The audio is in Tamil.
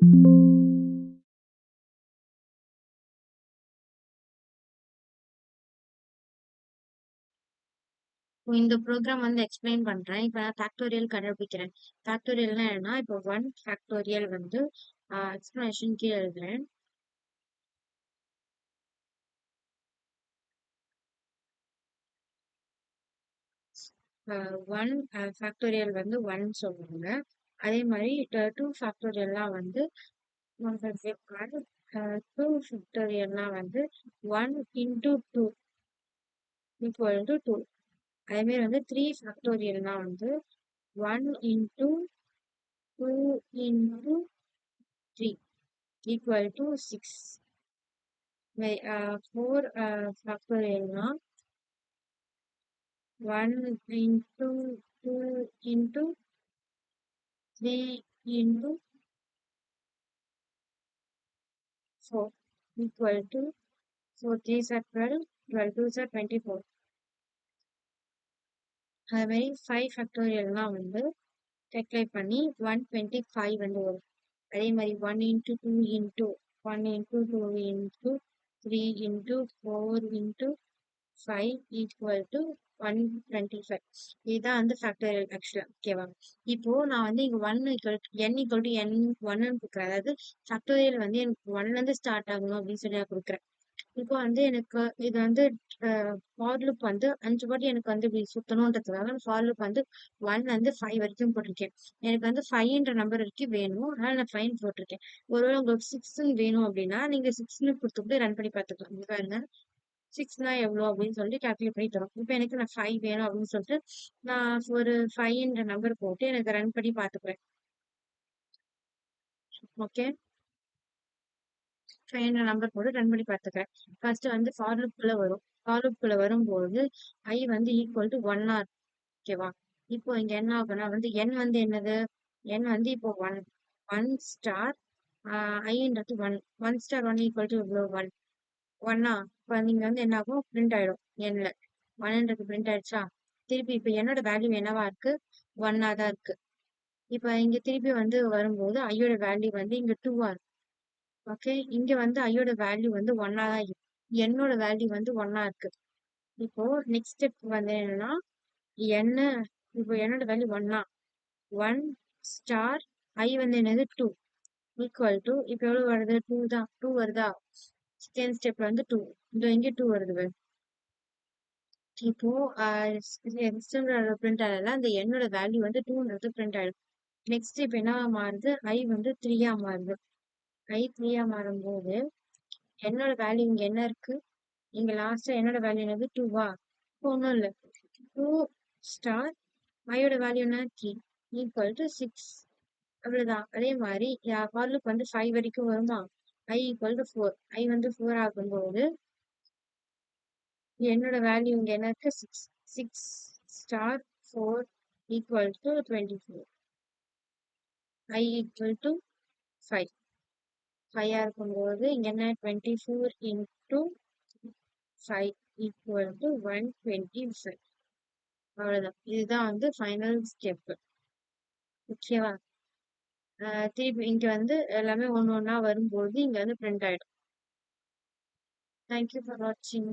இந்த ப்ரோக்ராம் வந்து எக்ஸ்பிளைன் பண்றேன். இப்ப நான் ஃபேக்டோரியல் கண்டுபிடிக்கிறேன். ஃபேக்டோரியல்னா என்னன்னா, இப்போ 1 ஃபேக்டோரியல் வந்து எக்ஸ்பிளனேஷன் கீழே எழுதுறேன். ஒன் ஃபேக்டோரியல் வந்து 1 சொல்லுவாங்க. அதே மாதிரி 2 ஃபேக்டோரியல்லாம் வந்து 2 ஃபேக்டோரியல்லாம் வந்து 1 இன்டூ 2 ஈக்குவல் டு 2. அதே மாதிரி வந்து 3 ஃபேக்டோரியல்னா வந்து 1 into 2 into 3 equal to 6. 4 ஃபேக்டோரியல்னா 1 into 2 into 3 into 4 equal to 4 3s are 12, 12 2s are 24. அதே மாதிரி 5 ஃபேக்டோரியல்னா வந்து calculate பண்ணி 125 வந்து வரும். அதே மாதிரி 1 into 2 into 1 into 2 into 3 into 4 into 5 equal to 125. இதுதான் வந்து ஃபேக்டோரியல் ஆக்சுவலா. ஓகேவா? இப்போ நான் வந்து இங்க 1 equal n equal to n 1 கொடுக்குறேன். அதாவது ஃபேக்டோரியல் வந்து எனக்கு 1ல இருந்து ஸ்டார்ட் ஆகணும் அப்படின்னு சொல்லி நான் கொடுக்குறேன். இப்போ வந்து எனக்கு இது வந்து ஃபார் லூப் வந்து 5 வாட்டி எனக்கு வந்து இப்படி சுத்தணுன்றதுக்காக ஃபார் லூப் வந்து 1 வந்து 5 வரைக்கும் போட்டிருக்கேன். எனக்கு வந்து 5ன்ற நம்பர் வரைக்கும் வேணும். அதனால நான் 5 போட்டிருக்கேன். ஒருவேளை உங்களுக்கு 6 வேணும் அப்படின்னா நீங்க 6ன்னு கொடுத்துட்டு ரன் பண்ணி பார்த்துக்கலாம். இங்க பாருங்க 6னா எவ்வளோ அப்படின்னு சொல்லிட்டு கால்குலேட் பண்ணி தரும். இப்போ எனக்கு நான் 5 வேணும் அப்படின்னு சொல்லிட்டு நான் ஒரு 5ன்ற நம்பர் போட்டு எனக்கு ரன் பண்ணி பார்த்துக்கிறேன். ஓகே, 5ன்ற நம்பர் போட்டு ரன் பண்ணி பார்த்துக்கிறேன். ஃபர்ஸ்ட் வந்து ஃபார் லூப்குள்ள வரும். ஃபார் லூப்குள்ள வரும்போது i வந்து ஈக்குவல் டு 1 ஆர். ஓகேவா? இப்போ இங்க என்ன ஆகும்னா வந்து n வந்து என்னது? n வந்து இப்போ 1 1 ஸ்டார் iன்றது 1 1 ஸ்டார் 1 ஈக்குவல் டு இவ்வளோ 1 1ஆ? இப்போ நீங்க வந்து என்ன ஆகும்? பிரிண்ட் ஆயிடும் nல 1ன்றது பிரிண்ட் ஆயிடுச்சா? திருப்பி இப்போ என்னோட வேல்யூ என்னவா இருக்கு? 1ஆ தான் இருக்கு. இப்போ இங்க திருப்பி வந்து வரும்போது ஐயோட வேல்யூ வந்து இங்க 2ஆ இருக்கு. ஓகே, இங்க வந்து ஐயோட வேல்யூ வந்து 1ஆ தான் இருக்கு. என்னோட வேல்யூ வந்து 1ஆ இருக்கு. இப்போ நெக்ஸ்ட் ஸ்டெப் வந்து என்னன்னா என்ன, இப்போ என்னோட வேல்யூ 1ஆ 1 ஸ்டார் ஐ வந்து என்னது 2 ஈக்குவல் டு இப்போ எவ்வளவு வருது? 2 தான். 2 வருதா? செகண்ட் ஸ்டெப்ல வந்து 2. இந்த இங்க 2 வருது. இப்போ எக்ஸ்டர்னல் பிரிண்ட் ஆகல, அந்த என்னோட வேல்யூ வந்து 2ன்றது பிரிண்ட் ஆயிடும். நெக்ஸ்ட் இப்போ என்ன மாறுது? ஐ வந்து 3ஆ மாறுது. ஐ 3ஆ மாறும்போது என்னோட வேல்யூ இங்க என்ன இருக்கு? இங்க லாஸ்டா என்னோட வேல்யூ என்னது? 2வா? இப்போ ஒன்றும் இல்லை, 2 ஸ்டார் ஐயோட வேல்யூ என்ன? 3 ஈக்குவல் டு 6. அவ்வளவுதான். அதே மாதிரி ஃபார் லூப் வந்து 5 வரைக்கும் வருமா? I equal to 4. ஐ வந்து 4 ஆகும்போது என்னோட வேல்யூ இங்க என்ன இருக்கு? 6 6 star 4 equal to 24. I equal to 5 5ஆ இருக்கும்போது இங்க என்ன? 24 இன்டூ 5 ஈக்குவல் டு 125. அவ்வளவுதான். இதுதான் வந்து ஃபைனல் ஸ்டெப். ஓகேவா? திருப்பி இங்க வந்து எல்லாமே ஒண்ணு ஒண்ணா வரும்போது இங்க வந்து பிரிண்ட் ஆயிடும். தேங்க்யூ ஃபார் வாட்சிங்.